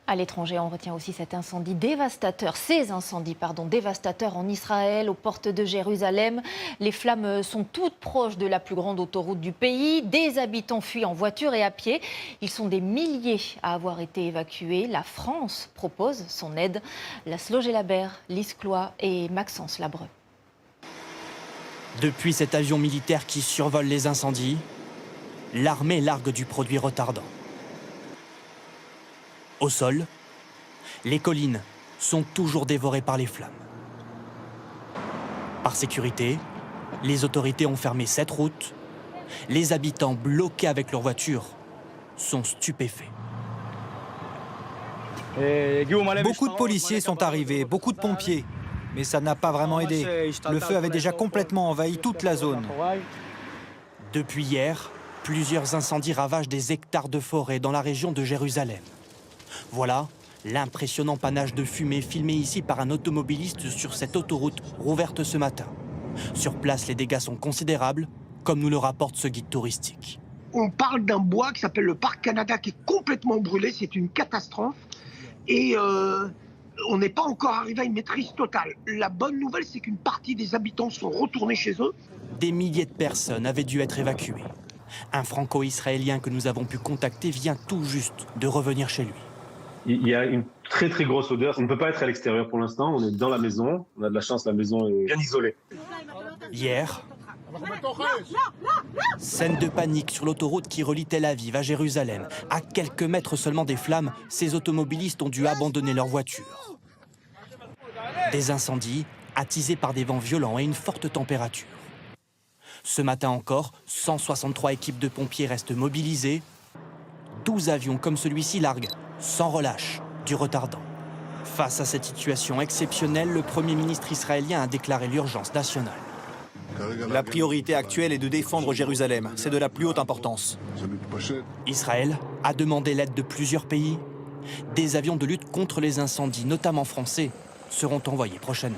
À l'étranger, on retient aussi cet incendie dévastateur, ces incendies, dévastateurs en Israël, aux portes de Jérusalem. Les flammes sont toutes proches de la plus grande autoroute du pays. Des habitants fuient en voiture et à pied. Ils sont des milliers à avoir été évacués. La France propose son aide. Laszlo Gelabert, Lise Cloy et Maxence Labreux. Depuis cet avion militaire qui survole les incendies, l'armée largue du produit retardant. Au sol, les collines sont toujours dévorées par les flammes. Par sécurité, les autorités ont fermé cette route. Les habitants bloqués avec leurs voitures sont stupéfaits. Beaucoup de policiers sont arrivés, beaucoup de pompiers. Mais ça n'a pas vraiment aidé. Le feu avait déjà complètement envahi toute la zone. Depuis hier, plusieurs incendies ravagent des hectares de forêt dans la région de Jérusalem. Voilà l'impressionnant panache de fumée filmé ici par un automobiliste sur cette autoroute rouverte ce matin. Sur place, les dégâts sont considérables, comme nous le rapporte ce guide touristique. On parle d'un bois qui s'appelle le Parc Canada qui est complètement brûlé, c'est une catastrophe. Et on n'est pas encore arrivé à une maîtrise totale. La bonne nouvelle, c'est qu'une partie des habitants sont retournés chez eux. Des milliers de personnes avaient dû être évacuées. Un franco-israélien que nous avons pu contacter vient tout juste de revenir chez lui. Il y a une très très grosse odeur. On ne peut pas être à l'extérieur pour l'instant. On est dans la maison. On a de la chance, la maison est bien isolée. Hier, scène de panique sur l'autoroute qui relie Tel Aviv à Jérusalem. À quelques mètres seulement des flammes, ces automobilistes ont dû abandonner leur voiture. Des incendies attisés par des vents violents et une forte température. Ce matin encore, 163 équipes de pompiers restent mobilisées. 12 avions comme celui-ci larguent, sans relâche, du retardant. Face à cette situation exceptionnelle, le Premier ministre israélien a déclaré l'urgence nationale. La priorité actuelle est de défendre Jérusalem. C'est de la plus haute importance. Israël a demandé l'aide de plusieurs pays. Des avions de lutte contre les incendies, notamment français, seront envoyés prochainement.